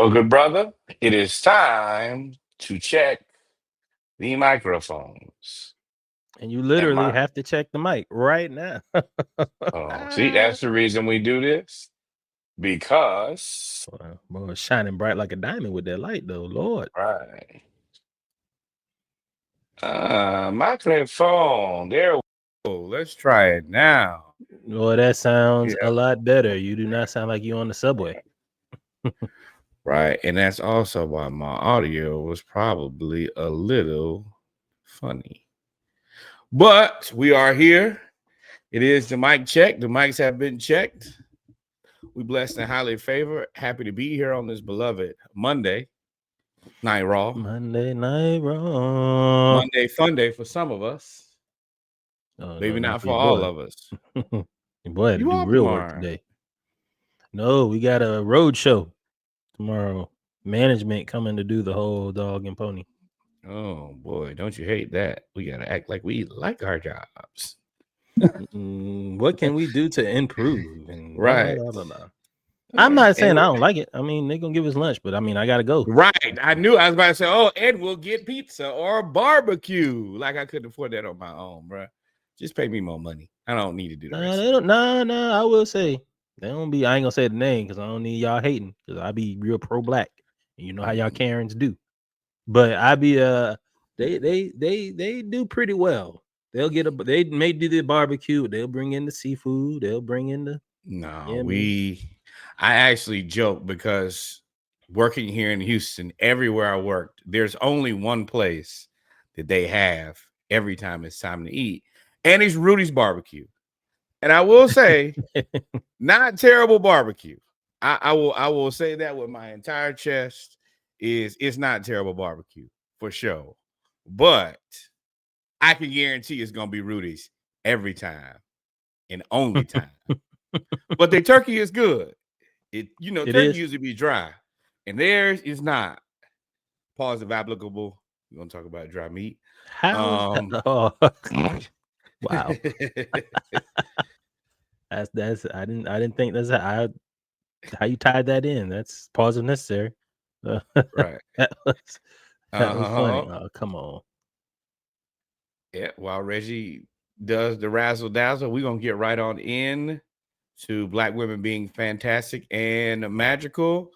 Well, good brother, it is time to check the microphones. And you Am literally I? have to check the mic right now. Oh, see, that's the reason we do this because, Boy, shining bright like a diamond with that light, though. Lord. right? Microphone. There we go. Let's try it now. Boy, that sounds Yeah, a lot better. You do not sound like you on the subway. right. And that's also why my audio was probably a little funny. But we are here. It is the mic check. The mics have been checked. We blessed and highly favored. Happy to be here on this beloved Monday Night Raw. Monday Night Raw. Monday Fun Day for some of us. Maybe No, not for for your all boy. of us. Your boy had to You do off real work tomorrow? today. No, we got a road show tomorrow. Management coming to do the whole dog and pony. Oh boy, don't you hate that? We gotta act like we like our jobs. What can we do to improve? And Right. blah, blah, blah. I'm not saying I don't like it. I mean, they're gonna give us lunch, but I mean, I gotta go. Right. I knew I was about to say, oh, and we'll get pizza or barbecue. Like I couldn't afford that on my own, bro. Just pay me more money. I don't need to do the Nah, rest. they don't. Nah. I will say they don't be. I ain't gonna say the name because I don't need y'all hating because I be real pro black, and you know how y'all Karens do. But I be they do pretty well. They'll get they may do the barbecue. They'll bring in the seafood. They'll bring in the I actually joke because working here in Houston, everywhere I worked, there's only one place that they have every time it's time to eat, and it's Rudy's Barbecue. And I will say, not terrible barbecue. I will say that with my entire chest. It's not terrible barbecue for sure, but I can guarantee it's gonna be Rudy's every time and only time. But the turkey is good. Turkey is. usually be dry, and theirs is not. Pause if applicable. We're gonna talk about dry meat. How's oh wow. That's I didn't think that's how you tied that in. That's pause if necessary. Right. that was funny. Oh, come on. Yeah, while Reggie does the razzle dazzle, we're gonna get right on in to Black women being fantastic and magical.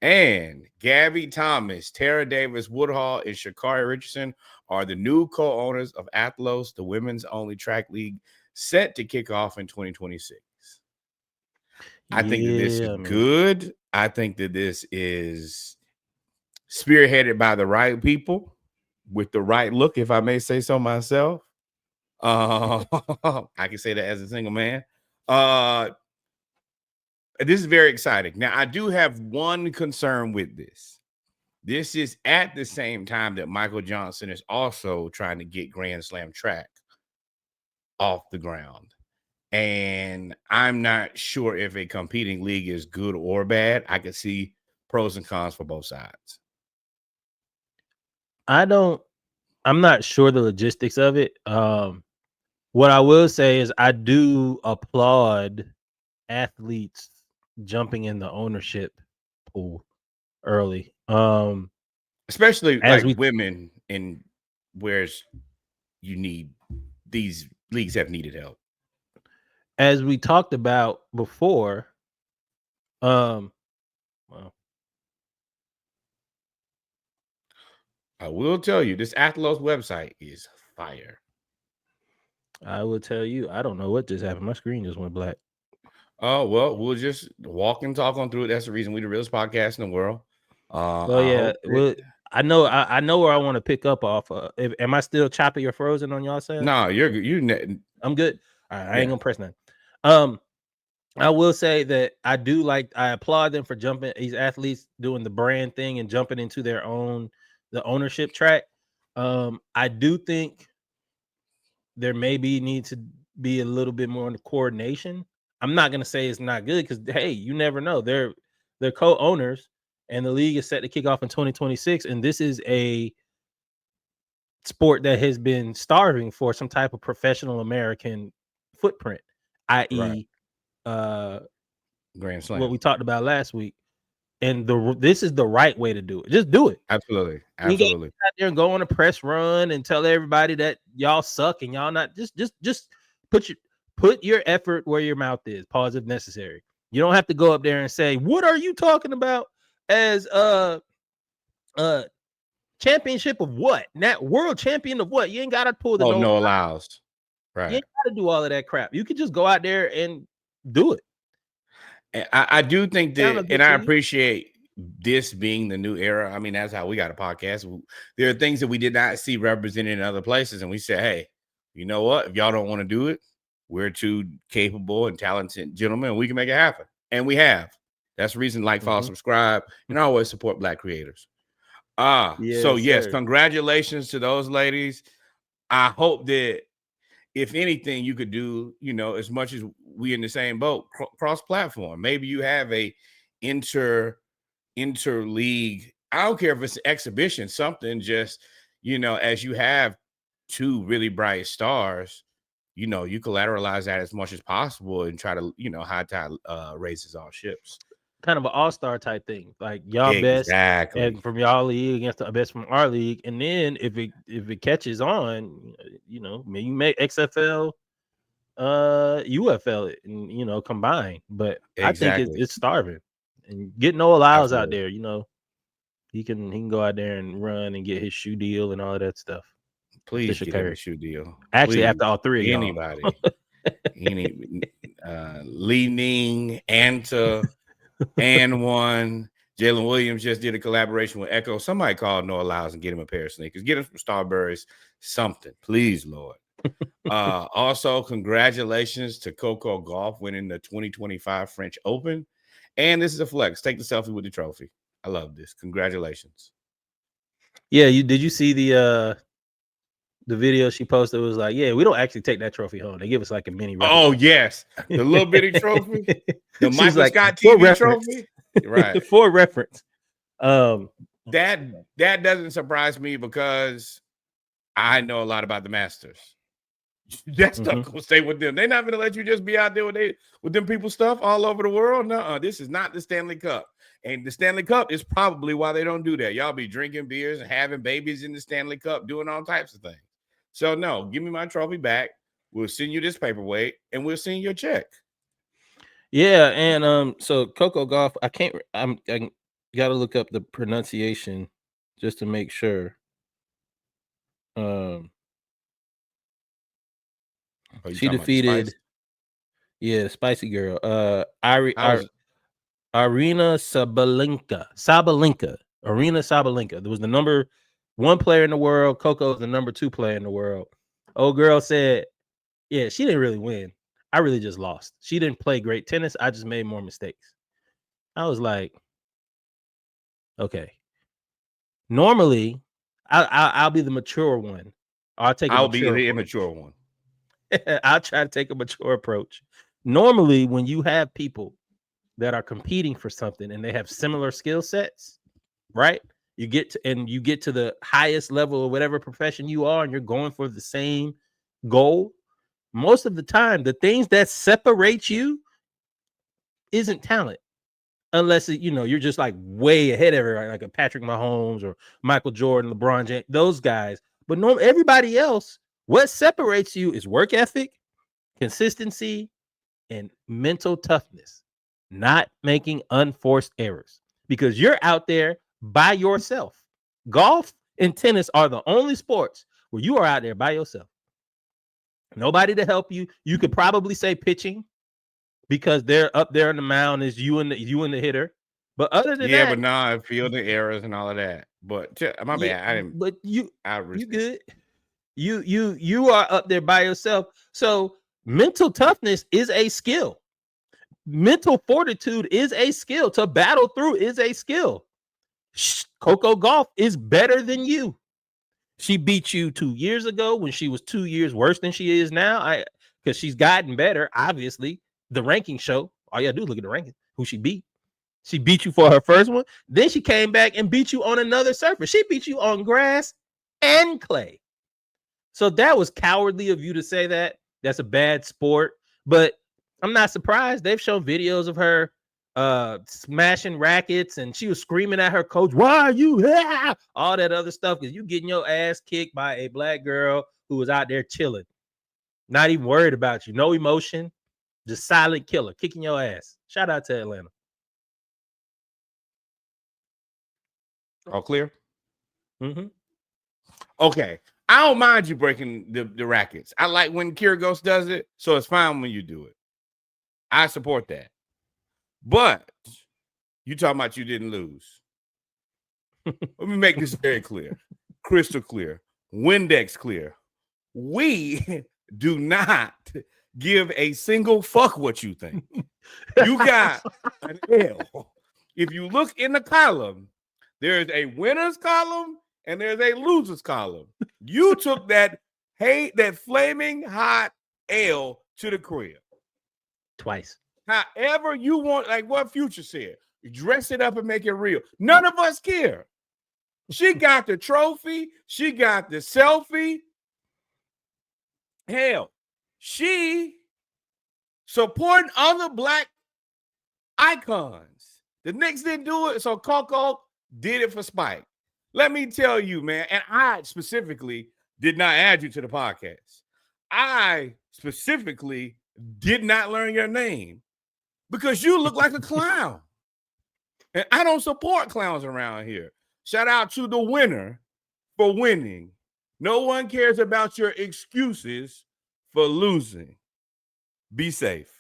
And Gabby Thomas, Tara Davis Woodhall, and Shakari Richardson are the new co-owners of Athlos, the women's only track league set to kick off in 2026. I think that this is good. I think that this is spearheaded by the right people with the right look, if I may say so myself. I can say that as a single man. This is very exciting. Now, I do have one concern with this. This is at the same time that Michael Johnson is also trying to get Grand Slam track off the ground. And I'm not sure if a competing league is good or bad. I could see pros and cons for both sides. I'm not sure the logistics of it. What I will say is I do applaud athletes jumping in the ownership pool early. Especially like women in where's you need these leagues have needed help. As we talked about before, well, I will tell you, this Athlos website is fire. I will tell you, I don't know what just happened. My screen just went black. Oh, well, we'll just walk and talk on through it. That's the reason we the realest podcast in the world. I know where I want to pick up off. Am I still choppy or frozen on y'all side? No, I'm good. All right, I ain't gonna press nothing. I will say that I applaud them for jumping these athletes doing the brand thing and jumping into the ownership track. I do think there need to be a little bit more in the coordination. I'm not gonna say it's not good because hey, you never know. They're co-owners and the league is set to kick off in 2026, and this is a sport that has been starving for some type of professional American footprint, i.e. Grand Slam. What we talked about last week. And this is the right way to do it. Just do it. Absolutely. You get out there and go on a press run and tell everybody that y'all suck and y'all not. Just put your effort where your mouth is. Pause if necessary. You don't have to go up there and say, "What are you talking about?" As championship of what? That world champion of what? You ain't gotta pull the no allows. Right. You ain't gotta do all of that crap. You could just go out there and do it. I do think that, and I appreciate this being the new era. I mean, that's how we got a podcast. There are things that we did not see represented in other places, and we said, hey, you know what? If y'all don't want to do it, we're two capable and talented gentlemen, and we can make it happen. And we have. That's the reason, like, follow, subscribe, and always support Black creators. Yes, congratulations to those ladies. I hope that, if anything, you could do, as much as we in the same boat, cross-platform. Maybe you have a interleague. I don't care if it's an exhibition, something just, as you have two really bright stars, you collateralize that as much as possible and try to, high tide raises all ships. Kind of an all-star type thing, like y'all best and from y'all league against the best from our league, and then if it catches on, maybe you make XFL, UFL it, and combine. But I think it's starving, and get no allows out there. He can go out there and run and get his shoe deal and all of that stuff. Please get him a shoe deal. Actually, please. After all three of anybody, Lee Ning, Anta. And one, Jalen Williams just did a collaboration with Echo. Somebody call Noah Lyles and get him a pair of sneakers. Get him from Starburys, something, please, Lord. Also, congratulations to Coco Gauff winning the 2025 French Open. And this is a flex. Take the selfie with the trophy. I love this. Congratulations. Yeah, did you see the video she posted? It was like, yeah, we don't actually take that trophy home. They give us like a mini replica. Oh, yes. The little bitty trophy. The Michael Scott TV trophy. Right. For reference. That doesn't surprise me because I know a lot about the Masters. That stuff gonna stay with them. They're not gonna let you just be out there with them people's stuff all over the world. No, this is not the Stanley Cup. And the Stanley Cup is probably why they don't do that. Y'all be drinking beers and having babies in the Stanley Cup, doing all types of things. So no, give me my trophy back. We'll send you this paperweight and we'll send you a check. Yeah, and so Coco Gauff, I gotta look up the pronunciation just to make sure. She defeated, Spicy Girl. Arena Sabalenka. Arena Sabalenka. There was the number 1 player in the world. Coco is the number 2 player in the world. Old girl said, yeah, she didn't really win. I really just lost. She didn't play great tennis. I just made more mistakes. I was like, okay. Normally, I'll be the mature one. I'll be the immature one. I'll try to take a mature approach. Normally, when you have people that are competing for something and they have similar skill sets, right? You get to the highest level of whatever profession you are, and you're going for the same goal. Most of the time, the things that separate you isn't talent, unless you're just like way ahead of everybody, like a Patrick Mahomes or Michael Jordan, LeBron James, those guys. But no, everybody else, what separates you is work ethic, consistency, and mental toughness. Not making unforced errors, because you're out there by yourself. Golf and tennis are the only sports where you are out there by yourself. Nobody to help you. You could probably say pitching, because they're up there in the mound is you and the hitter. But other than that, but I feel the errors and all of that. But my bad, I didn't. But you good. You are up there by yourself. So mental toughness is a skill. Mental fortitude is a skill. To battle through is a skill. Coco Gauff is better than you. She beat you 2 years ago when she was 2 years worse than she is now. Because she's gotten better, obviously. The ranking show. All you gotta do is look at the ranking. Who she beat. She beat you for her first one. Then she came back and beat you on another surface. She beat you on grass and clay. So that was cowardly of you to say that. That's a bad sport. But I'm not surprised. They've shown videos of her smashing rackets, and she was screaming at her coach, "Why are you here?" All that other stuff, because you getting your ass kicked by a black girl who was out there chilling, not even worried about you, no emotion, just silent killer, kicking your ass. Shout out to Atlanta. All clear? Mm-hmm. Okay. I don't mind you breaking the rackets. I like when Kyrgios does it, so it's fine when you do it. I support that. But you talking about you didn't lose. Let me make this very clear. Crystal clear. Windex clear. We do not give a single fuck what you think. You got an L. If you look in the column, there's a winners column and there's a losers column. You took that flaming hot L to the crib. Twice. However you want, like what Future said, dress it up and make it real. None of us care. She got the trophy. She got the selfie. Hell, she supporting other black icons. The Knicks didn't do it, so Coco did it for Spike. Let me tell you, man, and I specifically did not add you to the podcast. I specifically did not learn your name because you look like a clown. And I don't support clowns around here. Shout out to the winner for winning. No one cares about your excuses for losing. Be safe.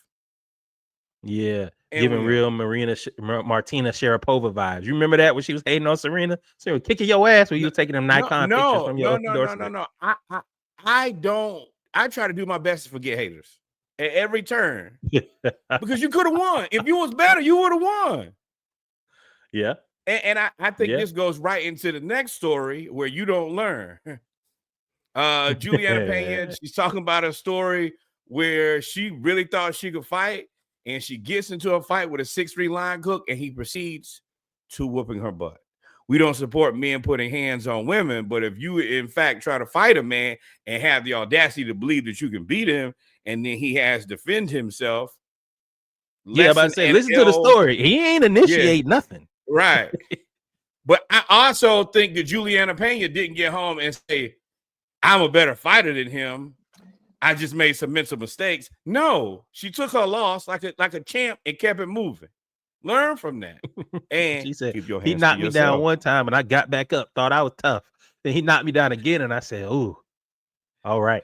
Yeah. And giving real Martina Sharapova vibes. You remember that when she was hating on Serena? So was kicking your ass when you were taking them Nikon pictures from your endorsement. No. I don't. I try to do my best to forget haters at every turn. Because you could have won. If you was better, you would have won. Yeah. And I think this goes right into the next story where you don't learn. Juliana Pena, she's talking about a story where she really thought she could fight, and she gets into a fight with a 6'3" line cook, and he proceeds to whooping her butt. We don't support men putting hands on women, but if you, in fact, try to fight a man and have the audacity to believe that you can beat him, and then he has to defend himself. Yeah, but I say, listen to the story. He ain't initiate nothing. Right. But I also think that Juliana Pena didn't get home and say, I'm a better fighter than him. I just made some mental mistakes. No, she took her loss like a champ and kept it moving. Learn from that. And she said, keep your hands he knocked to me down one time and I got back up, thought I was tough. Then he knocked me down again and I said, ooh, all right.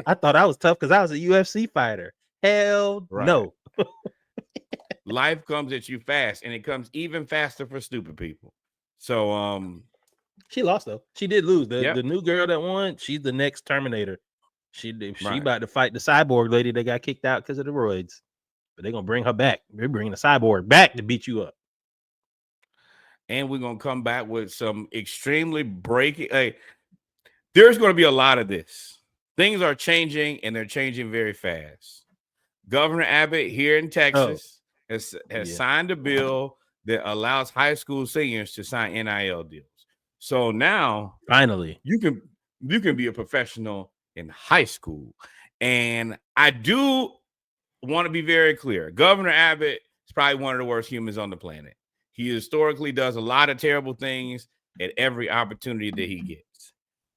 I thought I was tough because I was a UFC fighter. Hell no. Life comes at you fast, and it comes even faster for stupid people. So she lost though. She did lose. The new girl that won, she's the next Terminator. She about to fight the cyborg lady that got kicked out because of the roids. But they're gonna bring her back. They're bringing the cyborg back to beat you up. And we're gonna come back with some extremely breaking. Hey, there's gonna be a lot of this. Things are changing, and they're changing very fast. Governor Abbott here in Texas has signed a bill that allows high school seniors to sign NIL deals. So now, finally, you can be a professional in high school. And I do want to be very clear. Governor Abbott is probably one of the worst humans on the planet. He historically does a lot of terrible things at every opportunity that he gets.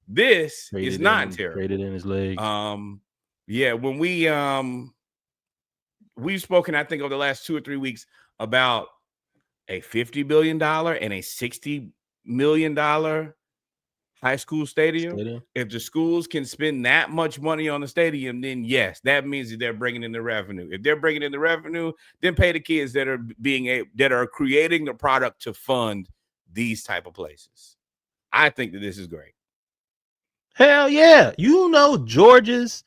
This is not terrible. Traded in his legs. Yeah, when we've spoken, I think, over the last 2 or 3 weeks about a $50 billion and a $60 million high school stadium. If the schools can spend that much money on the stadium, then yes, that means that they're bringing in the revenue. If they're bringing in the revenue, then pay the kids that are creating the product to fund these type of places. I think that this is great. Hell yeah. You know, Georgia's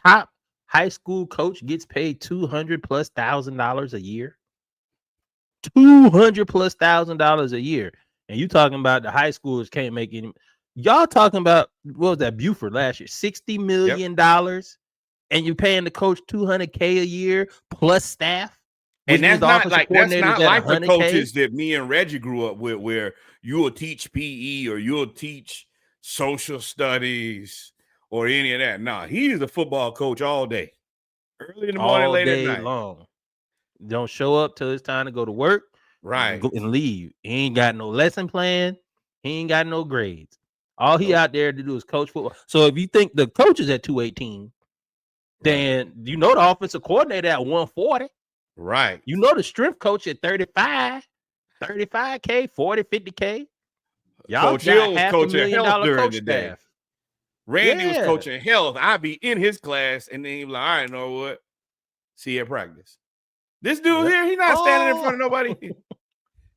top high school coach gets paid $200,000+ a year. $200,000+ a year. And you talking about the high schoolers can't make any. Y'all talking about, what was that, Buford last year? $60 million. And you're paying the coach $200K a year plus staff. And that's not like the coaches that me and Reggie grew up with, where you'll teach PE or you'll teach social studies or any of that. Nah, he's a football coach all day. Early in the morning, late at night. Long. don't show up till it's time to go to work, Right. and leave. He ain't got no lesson plan. He ain't got no grades. All he out there to do is coach football. So if you think the coach is at 218, then you know the offensive coordinator at 140. Right. You know the strength coach at 35, 35K, 40, 50K. Y'all Coach Hill was coaching health $500,000 during coach the day. staff. Randy was coaching health. I'd be in his class, and then he was like, all right, know what? See you at practice. This dude here, he's not standing in front of nobody.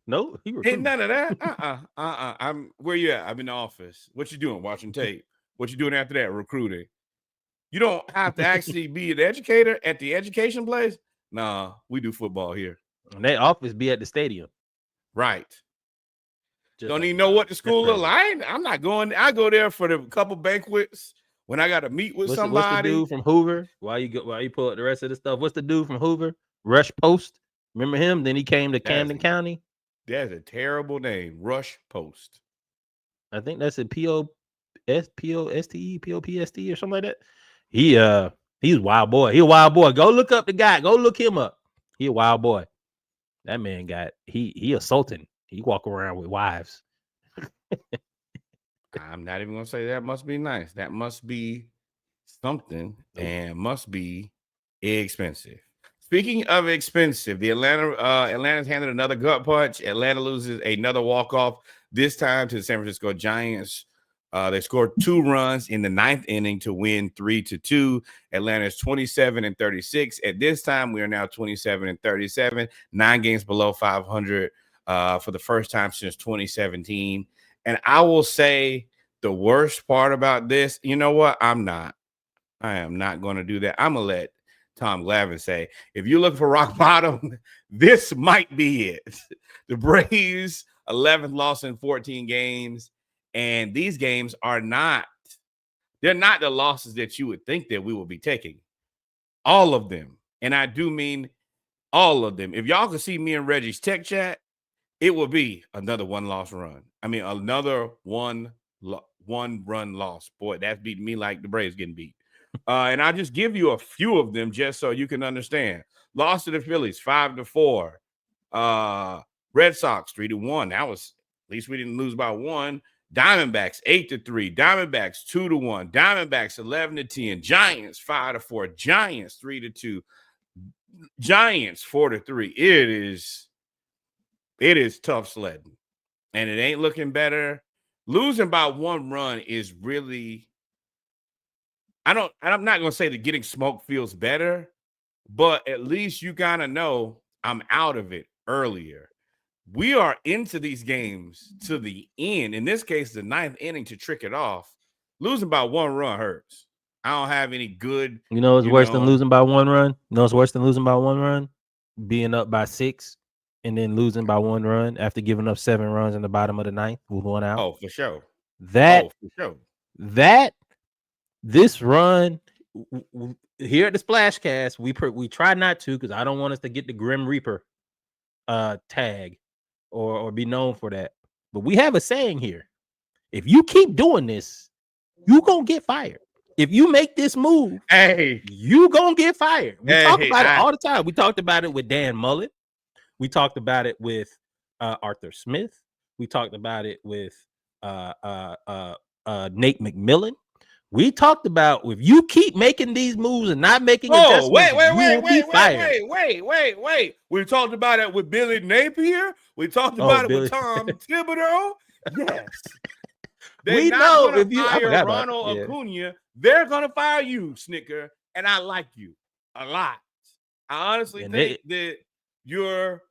No, he ain't none of that. I'm where you at? I'm in the office. What you doing? Watching tape. What you doing after that? Recruiting. You don't have to actually be an educator at the education place. Nah, we do football here. And their office be at the stadium. Right. Just don't like even know what the school look like. I'm not going. I go there for the couple banquets when I got to meet with somebody. What's the dude from Hoover? Why you pull up the rest of the stuff? What's the dude from Hoover? Rush Post. Remember him? Then he came to Camden County. That's a terrible name. Rush Post. I think that's a P-O-S-P-O-S-T-E, P-O-P-S-T or something like that. He's a wild boy. He a wild boy. Go look up the guy. Go look him up. He a wild boy. That man he assaulting. He walk around with wives. I'm not even gonna say that must be nice. That must be something and must be expensive. Speaking of expensive, the Atlanta's handed another gut punch. Atlanta loses another walk-off, this time to the San Francisco Giants. They scored 2 runs in the 9th inning to win 3-2. Atlanta is 27-36. At this time, we are now 27-37, 9 games below 500 for the first time since 2017. And I will say the worst part about this, you know what? I am not going to do that. I'm going to let Tom Glavine say, if you look for rock bottom, this might be it. The Braves, 11th loss in 14 games. And these games they're not the losses that you would think that we will be taking. All of them. And I do mean all of them. If y'all could see me and Reggie's tech chat, it will be another one-loss run. I mean, another one-run loss. Boy, that's beating me like the Braves getting beat. And I'll just give you a few of them just so you can understand. Lost to the Phillies, 5-4. Red Sox, 3-1. That was, at least we didn't lose by 1. Diamondbacks, 8-3. Diamondbacks, 2-1. Diamondbacks, 11-10. Giants, 5-4. Giants, 3-2. Giants, 4-3. It is tough sledding, and it ain't looking better. Losing by 1 run is really, I'm not going to say that getting smoked feels better, but at least you got to know I'm out of it earlier. We are into these games to the end. In this case, the 9th inning to trick it off. Losing by 1 run hurts. I don't have any good. You know what's worse than losing by 1 run? You know what's worse than losing by 1 run? Being up by 6 and then losing by 1 run after giving up 7 runs in the bottom of the 9th with 1 out. Oh, for sure. That this run here at the SplashCast, we try not to, because I don't want us to get the Grim Reaper tag or be known for that. But we have a saying here: if you keep doing this, you gonna get fired. If you make this move, you gonna get fired. We talk about it all the time. We talked about it with Dan Mullen. We talked about it with Arthur Smith. We talked about it with Nate McMillan. We talked about if you keep making these moves and not making adjustments, wait. We talked about it with Billy Napier. We talked about it with Tom Thibodeau. Yes. We know if you fire Ronald Acuna, they're gonna fire you, Snicker, and I like you a lot. I honestly think that for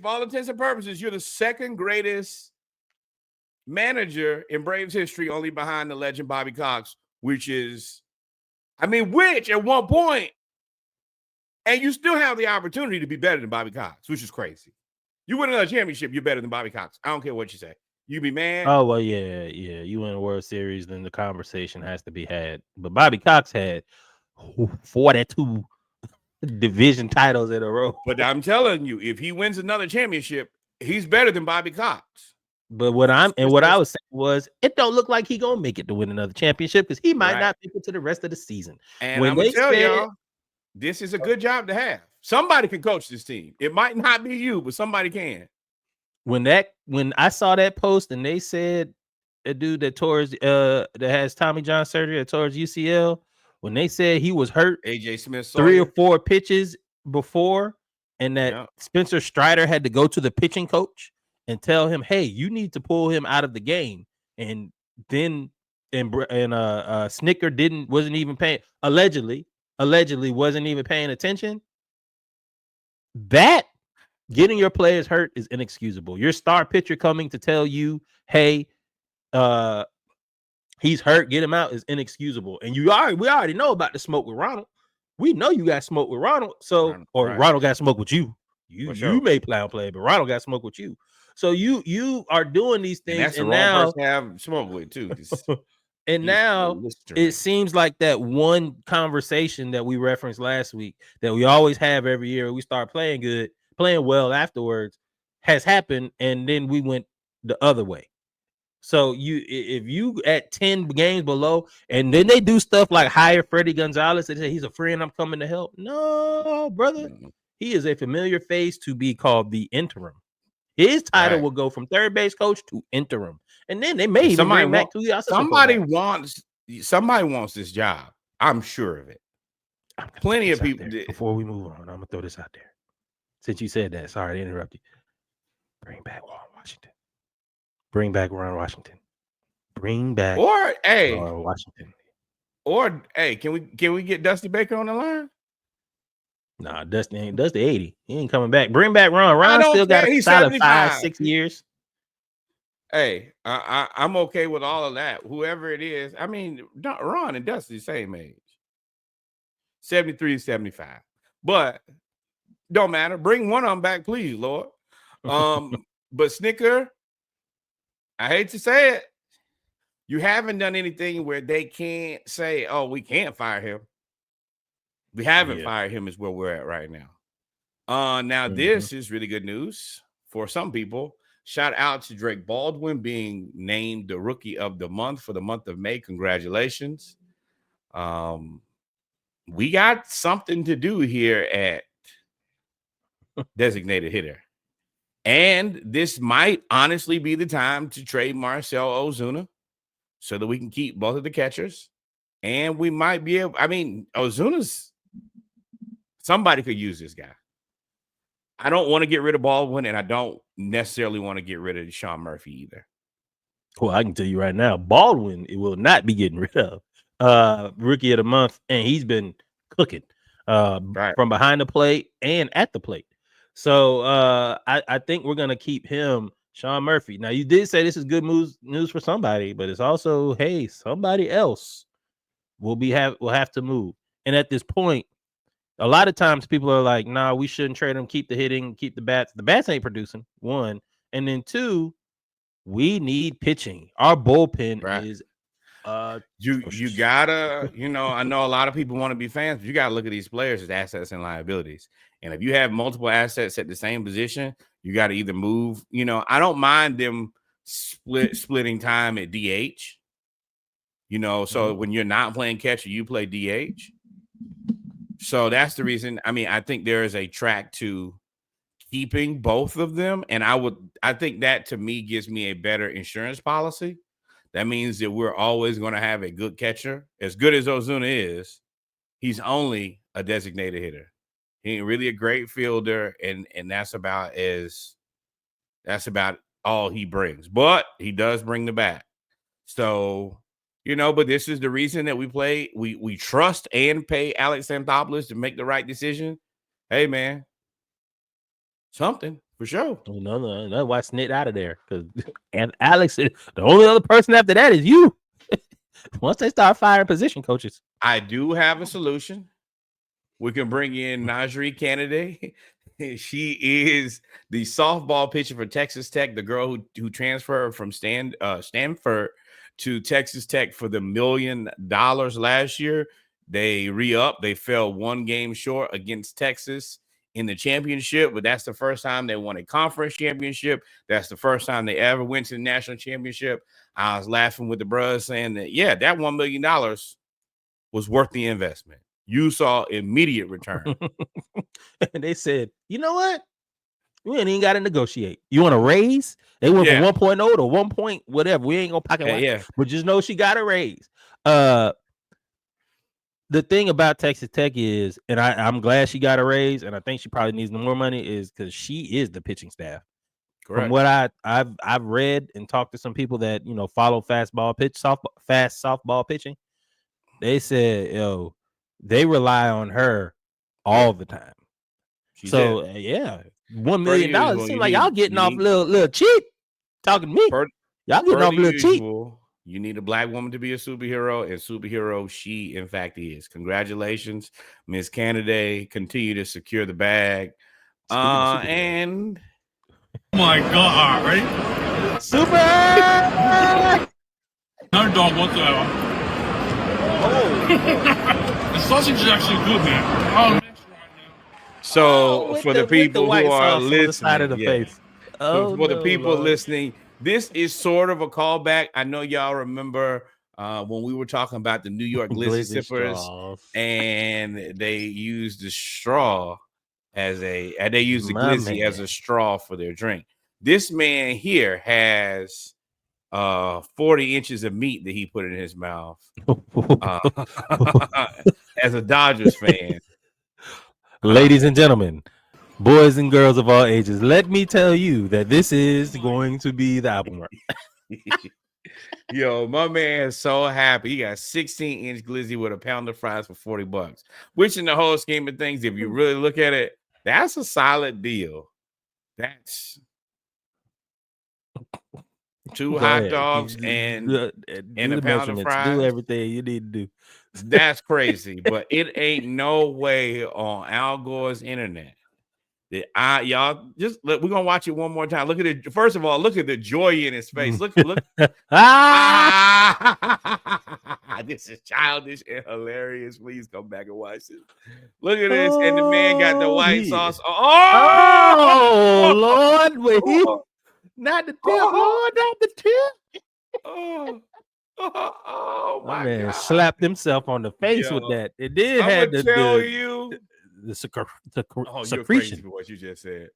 all intents and purposes, you're the second greatest manager in Braves history, only behind the legend Bobby Cox, which at one point, and you still have the opportunity to be better than Bobby Cox, which is crazy. You win another championship, you're better than Bobby Cox. I don't care what you say. You be mad. Oh, well, yeah. You win a World Series, then the conversation has to be had. But Bobby Cox had 42 division titles in a row. But I'm telling you, if he wins another championship, he's better than Bobby Cox. But what I was saying was, it don't look like he gonna make it to win another championship, because he might not make it to the rest of the season. And I'm gonna tell y'all, this is a good job to have. Somebody can coach this team. It might not be you, but somebody can. When I saw that post and they said a dude that that has Tommy John surgery that tore his UCL, when they said he was hurt AJ Smith 3 or 4 pitches before, and that Spencer Strider had to go to the pitching coach and tell him, hey, you need to pull him out of the game. And then Snicker wasn't even paying, allegedly wasn't even paying attention. That getting your players hurt is inexcusable. Your star pitcher coming to tell you, hey, he's hurt, get him out, is inexcusable. And we already know about the smoke with Ronald. We know you got smoke with Ronald. So Ronald got smoke with you. You may play, but Ronald got smoke with you. So you are doing these things, and that's the wrong person to have smoke with too. And now it seems like that one conversation that we referenced last week that we always have every year, we start playing well afterwards, has happened, and then we went the other way. So if you at 10 games below, and then they do stuff like hire Freddie Gonzalez and say he's a friend, I'm coming to help. No, brother, he is a familiar face to be called the interim. His title will go from third base coach to interim, and then they may even bring back to the somebody wants this job. I'm sure of it. Plenty of people. Before we move on, I'm gonna throw this out there. Since you said that, sorry to interrupt you. Bring back Ron Washington. Bring back Ron Washington. Bring back Ron Washington. Or can we get Dusty Baker on the line? Nah, Dusty 80. He ain't coming back. Bring back Ron. Ron still got a solid 5-6 years. Hey, I'm okay with all of that. Whoever it is, I mean, Ron and Dusty the same age, 73 to 75. But don't matter. Bring one of them back, please, Lord. But Snicker, I hate to say it, you haven't done anything where they can't say, "Oh, we can't fire him." We haven't fired him, is where we're at right now. Now this is really good news for some people. Shout out to Drake Baldwin being named the Rookie of the Month for the month of May. Congratulations. We got something to do here at designated hitter. And this might honestly be the time to trade Marcell Ozuna so that we can keep both of the catchers. And we might be able, I mean, Ozuna's, somebody could use this guy. I don't want to get rid of Baldwin, and I don't necessarily want to get rid of Sean Murphy either. Well, I can tell you right now, Baldwin, it will not be getting rid of. Rookie of the Month, and he's been cooking from behind the plate and at the plate. So I think we're going to keep him, Sean Murphy. Now, you did say this is good news for somebody, but it's also, hey, somebody else will have to move. And at this point, a lot of times people are like, nah, we shouldn't trade him, keep the hitting, keep the bats. The bats ain't producing, one. And then two, we need pitching. Our bullpen is you gotta, I know a lot of people want to be fans, but you gotta look at these players as assets and liabilities. And if you have multiple assets at the same position, you got to either move. I don't mind them splitting time at DH. So when you're not playing catcher, you play DH. So that's the reason. I mean, I think there is a track to keeping both of them. And I think that to me gives me a better insurance policy. That means that we're always going to have a good catcher. As good as Ozuna is, he's only a designated hitter. He ain't really a great fielder, and that's about all he brings. But he does bring the bat. So, but this is the reason that we trust and pay Alex Anthopoulos to make the right decision. Hey, man, something for sure. No, that's why Snit out of there. And Alex, the only other person after that is you. Once they start firing position coaches. I do have a solution. We can bring in Nijaree Canady. She is the softball pitcher for Texas Tech, the girl who transferred from Stanford to Texas Tech for the $1 million last year. They re-up. They fell one game short against Texas in the championship, but that's the first time they won a conference championship. That's the first time they ever went to the national championship. I was laughing with the bros saying that, that $1 million was worth the investment. you saw immediate return. And they said, you know what? We ain't even got to negotiate. You want to raise? They went from 1.0 to 1 point whatever. We ain't gonna pocket watch. But just know she got a raise. The thing about Texas Tech is, and I'm glad she got a raise, and I think she probably needs more money, is because she is the pitching staff. Correct. From what I've read and talked to some people that follow fast softball pitching, they said they rely on her all the time. So yeah, $1 million. It seems like y'all getting off a little cheap. Talking to me, y'all getting off a little cheap. You need a black woman to be a superhero, and superhero she in fact is. Congratulations, Miss Canady. Continue to secure the bag. And oh my God, right? Super no dog whatsoever. Oh, the sausage is actually good, man. So for the people who are listening, for the people listening, this is sort of a callback. I know y'all remember when we were talking about the New York glizzy sippers, and they used the straw they used the glizzy as a straw for their drink. This man here has 40 inches of meat that he put in his mouth as a Dodgers fan. Ladies and gentlemen, boys and girls of all ages, let me tell you that this is going to be the album. Yo, my man is so happy. He got 16-inch glizzy with a pound of fries for $40, which in the whole scheme of things, if you really look at it, that's a solid deal. That's 2 hot dogs and a pound of fries. Do everything you need to do. That's crazy, but it ain't no way on Al Gore's internet that y'all just look. We're gonna watch it one more time. Look at it. First of all, look at the joy in his face. Look. This is childish and hilarious. Please come back and watch this. Look at this, and the man got the white sauce. Oh Lord, wait, not the tip, Lord, not the tip. Oh my man God. Slapped himself on the face with that. It did have to tell you the secretion. You're crazy for what you just said.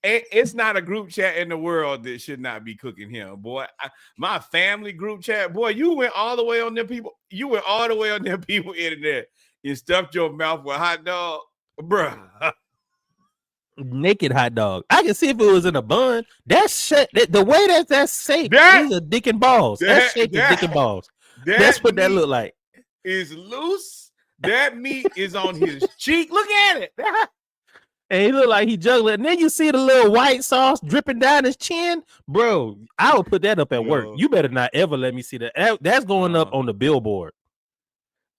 It's not a group chat in the world that should not be cooking him, boy. My family group chat, boy. You went all the way on them people. You went all the way on them people internet. You stuffed your mouth with hot dog, bruh. Naked hot dog. I can see if it was in a bun. That's shit. The way that's shaped is a dick and balls. That's shaped as dick and balls. That's what that look like. Is loose. That meat is on his cheek. Look at it. And he look like he juggling. And then you see the little white sauce dripping down his chin, bro. I would put that up at work. You better not ever let me see that. That's going up on the billboard.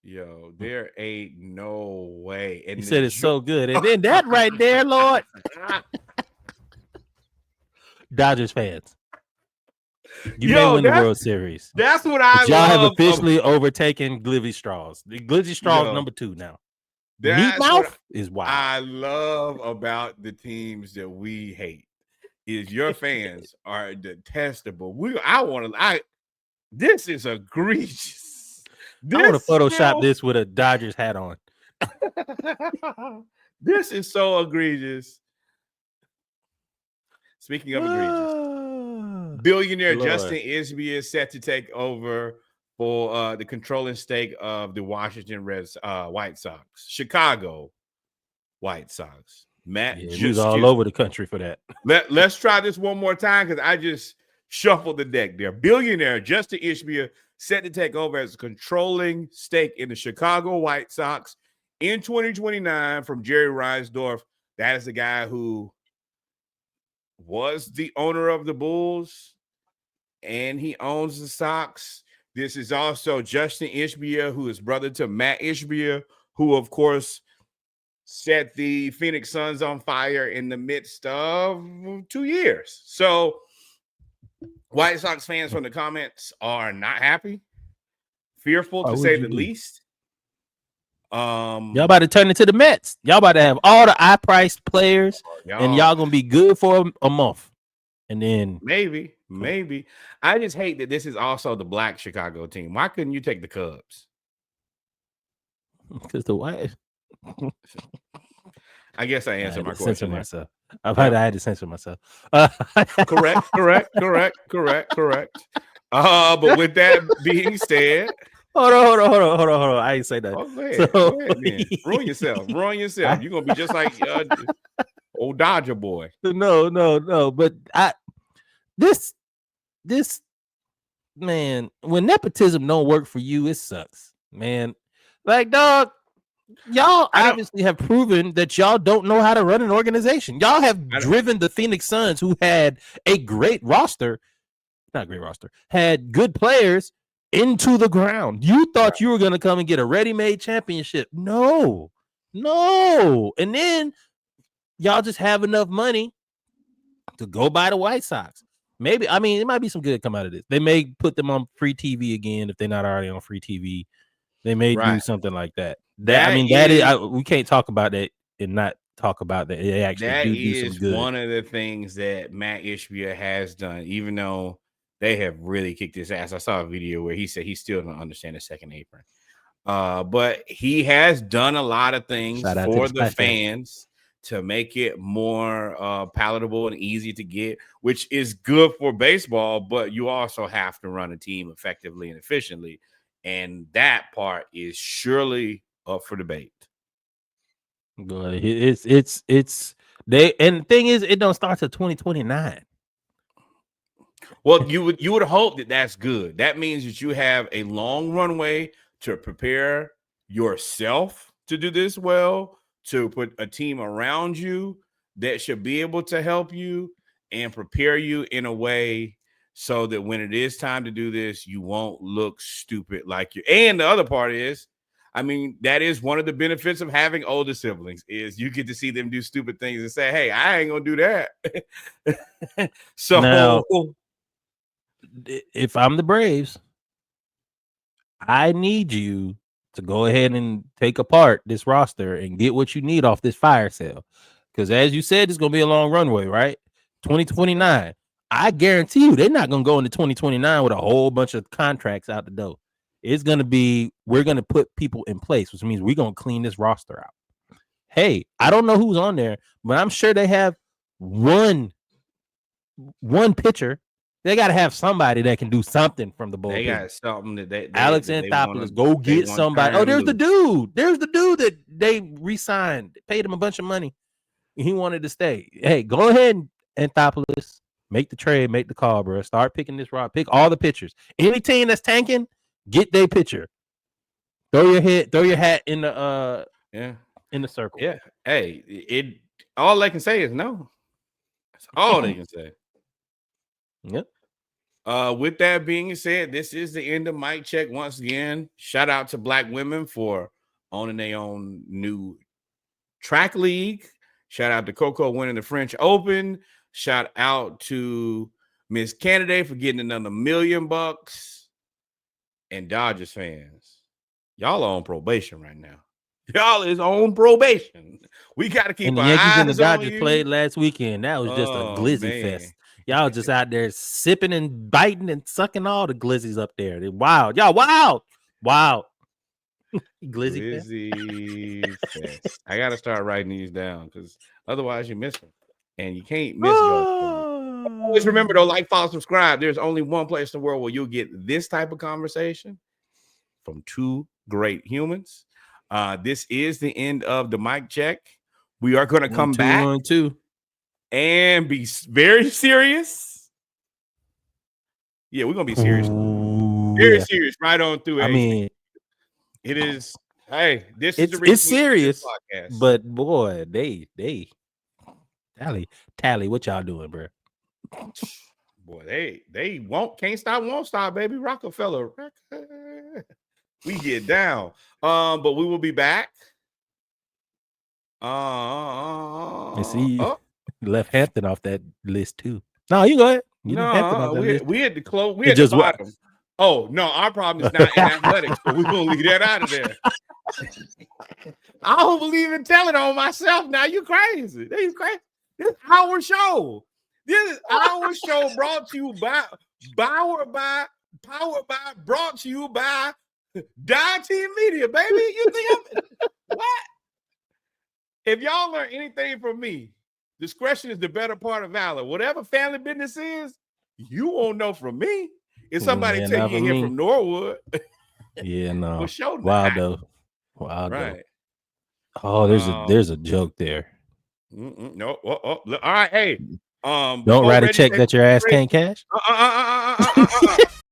Yo, there ain't no way. And he said it's so good. And then that right there, Lord. Dodgers fans. You may win the World Series. That's what I love. Y'all have officially overtaken glizzy straws. The glizzy straws number 2 now. Meat mouth is wild. I love about the teams that we hate is your fans are detestable. This is egregious. I want to Photoshop this with a Dodgers hat on. This is so egregious. Speaking of egregious, billionaire Justin Ishbia is set to take over for the controlling stake of the Washington White Sox, Chicago White Sox. Matt, he's all over the country for that. Let's try this one more time because I just shuffled the deck there. Billionaire Justin Ishbia set to take over as a controlling stake in the Chicago White Sox in 2029 from Jerry Reinsdorf. That is the guy who was the owner of the Bulls, and he owns the Sox. This is also Justin Ishbia, who is brother to Matt Ishbia, who, of course, set the Phoenix Suns on fire in the midst of 2 years. So White Sox fans from the comments are not happy, fearful to say the least. Y'all about to turn into the Mets. Y'all about to have all the high-priced players, and y'all gonna be good for a month, and then maybe. I just hate that this is also the black Chicago team. Why couldn't you take the Cubs? Because the White. I guess I answered my question. Myself. I had to censor myself. Correct. But with that being said, hold on. I ain't say that. Oh, go ahead, man. Ruin yourself. You're gonna be just like old Dodger boy. No. But this man, when nepotism don't work for you, it sucks, man. Like, dog, y'all obviously have proven that y'all don't know how to run an organization. Y'all have driven the Phoenix Suns, who had a great roster, had good players, into the ground. You thought you were going to come and get a ready-made championship. No. And then y'all just have enough money to go buy the White Sox. Maybe, I mean, it might be some good come out of this. They may put them on free TV again if they're not already on free TV. They may do something like that. We can't talk about that and not talk about that. They actually do some good. One of the things that Matt Ishbia has done, even though they have really kicked his ass. I saw a video where he said he still don't understand the second apron. But he has done a lot of things for the fans to make it more palatable and easy to get, which is good for baseball, but you also have to run a team effectively and efficiently. And that part is surely up for debate. But it's they, and the thing is, it don't start till 2029. Well, you would hope that that's good. That means that you have a long runway to prepare yourself to do this well, to put a team around you that should be able to help you and prepare you in a way so that when it is time to do this, you won't look stupid like you. And the other part is, I mean, that is one of the benefits of having older siblings is you get to see them do stupid things and say, hey, I ain't going to do that. So now, if I'm the Braves, I need you to go ahead and take apart this roster and get what you need off this fire sale. Because as you said, it's going to be a long runway, right? 2029. I guarantee you they're not going to go into 2029 with a whole bunch of contracts out the door. It's going to be, we're going to put people in place, which means we're going to clean this roster out. Hey, I don't know who's on there, but I'm sure they have one pitcher. They got to have somebody that can do something from the bullpen. They got something that they Alex Anthopoulos, go get somebody. Oh, there's the dude. There's the dude that they re-signed, paid him a bunch of money. He wanted to stay. Hey, go ahead, Anthopoulos. Make the trade, make the call, bro. Start picking this rod. Pick all the pitchers. Any team that's tanking, get their pitcher. Throw your hat in the in the circle. Yeah. Hey, all they can say is no. That's all they can say. Yep. With that being said, this is the end of Mic Check once again. Shout out to Black women for owning their own new track league. Shout out to Coco winning the French Open. Shout out to Miss Canady for getting another $1 million. And Dodgers fans, y'all are on probation right now. Y'all is on probation. We got to keep and the our Yankees eyes and the Dodgers on you. played last weekend. That was just a glizzy fest. Y'all just out there sipping and biting and sucking all the glizzies up there. They're wild. Y'all wild. Glizzy fest. I got to start writing these down because otherwise you miss them. And you can't miss y'all. Always remember, though, like, follow, subscribe. There's only one place in the world where you'll get this type of conversation from two great humans. This is the end of the Mic Check. We are going to come back and be very serious. Yeah, we're going to be serious. Very serious right on through. I mean, it is. Hey, this is the it's serious, but boy, they tally. What y'all doing, bro? Boy, they can't stop, baby. Rockefeller. We get down. But we will be back. See, left Hampton off that list too. No, you go ahead. We had to close. We had to bottom. Oh no, our problem is not in athletics, but we're gonna leave that out of there. I don't believe in telling on myself. Now you crazy. This is our show. This is our show brought to you by brought to you by Dime Team Media, baby. You think I'm what? If y'all learn anything from me, discretion is the better part of valor. Whatever family business is, you won't know from me. If somebody tell you in here from Norwood, yeah, no. for sure. Wild though. Wild right. Though. Oh, there's a joke there. No. All right. Hey. Don't write a check that your ass can't cash.